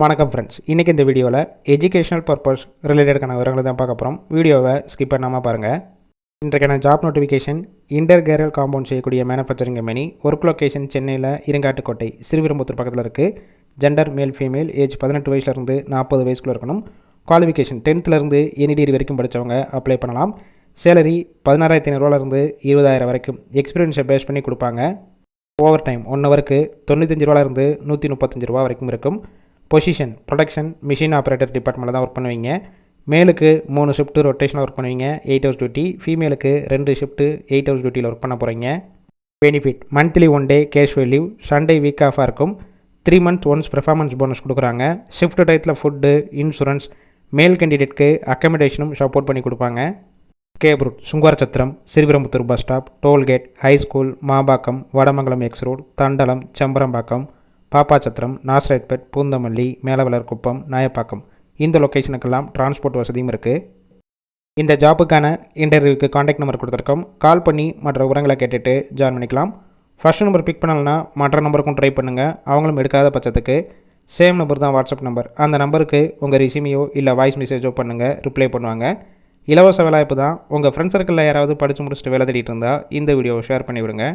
வணக்கம் ஃப்ரெண்ட்ஸ், இன்றைக்கி இந்த வீடியோவில் எஜுகேஷனல் பர்பஸ் ரிலேட்டடான விவரங்களை தான் பார்க்க போகிறோம். வீடியோவை ஸ்கிப் பண்ணாமல் பாருங்கள். இன்றைக்கான ஜாப் நோட்டிஃபிகேஷன் இன்டர் கேரல் காம்பவுண்ட் செய்யக்கூடிய மேனுஃபேக்சரிங் கம்பெனி. ஒர்க் லொக்கேஷன் சென்னையில் இருங்காட்டுக்கோட்டை ஸ்ரீவிரம்புத்தூர் பக்கத்தில் இருக்குது. ஜெண்டர் மேல் ஃபீமேல், ஏஜ் 18 வயசுலேருந்து 40 வயசுக்குள்ளே இருக்கணும். குவாலிஃபிகேஷன் 10th எனி டிகிரி வரைக்கும் படித்தவங்க அப்ளை பண்ணலாம். சேலரி 16,500 20,000 வரைக்கும் எக்ஸ்பீரியன்ஸை பேஸ் பண்ணி கொடுப்பாங்க. ஓவர் டைம் 1 ஹவருக்கு 95 135 வரைக்கும் இருக்கும். பொசிஷன் ப்ரொடக்ஷன் மிஷின் ஆப்ரேட்டர் டிபார்ட்மெண்ட்டில் தான் ஒர்க் பண்ணுவீங்க. மேலுக்கு 3 ஷிஃப்ட்டு ரொட்டேஷனில் ஒர்க் பண்ணுவீங்க, 8 hours டியூட்டி. ஃபீமேலுக்கு 2 ஷிஃப்ட்டு 8 hours டியூட்டியில் ஒர்க் பண்ண போகிறீங்க. Benefit monthly 1 day casual leave, Sunday week ஆஃபாக இருக்கும். 3 months ஒன்ஸ் பெர்ஃபார்மன்ஸ் போனஸ் கொடுக்குறாங்க. ஷிஃப்ட் டயத்தில் ஃபுட்டு, இன்சூரன்ஸ், மேல் கேண்டிடேட்க்கு அக்கமடேஷனும் சப்போர்ட் பண்ணி கொடுப்பாங்க. Cab route Sunguvarchatram, Sriperumbudur bus stop, toll gate, high school, Mappakkam, Vadamangalam X road, Thandalam, Chembarambakkam, Pappanchatram, Nazarethpet, Poonamallee, Melavalarkuppam, Nayapakkam இந்த லொக்கேஷனுக்கெல்லாம் டிரான்ஸ்போர்ட் வசதியும் இருக்குது. இந்த ஜாப்புக்கான இன்டர்வியூக்கு காண்டாக்ட் நம்பர் கொடுத்துருக்கோம். கால் பண்ணி மற்ற விவரங்களை கேட்டுட்டு ஜாயின் பண்ணிக்கலாம். ஃபர்ஸ்ட் நம்பர் பிக் பண்ணலைன்னா மற்ற நம்பருக்கும் ட்ரை பண்ணுங்கள். அவங்களும் எடுக்காத பட்சத்துக்கு சேம் நம்பர் தான் வாட்ஸ்அப் நம்பர். அந்த நம்பருக்கு உங்கள் ரெசியூமையோ இல்லை வாய்ஸ் மெசேஜோ பண்ணுங்கள், ரிப்ளை பண்ணுவாங்க. இலவச வேலைவாய்ப்பு தான். உங்கள் ஃப்ரெண்ட்ஸ் சர்க்கிளில் யாராவது படித்து முடிச்சுட்டு வேலை தேடிட்டு இருந்தால் இந்த வீடியோவை ஷேர் பண்ணிவிடுங்க.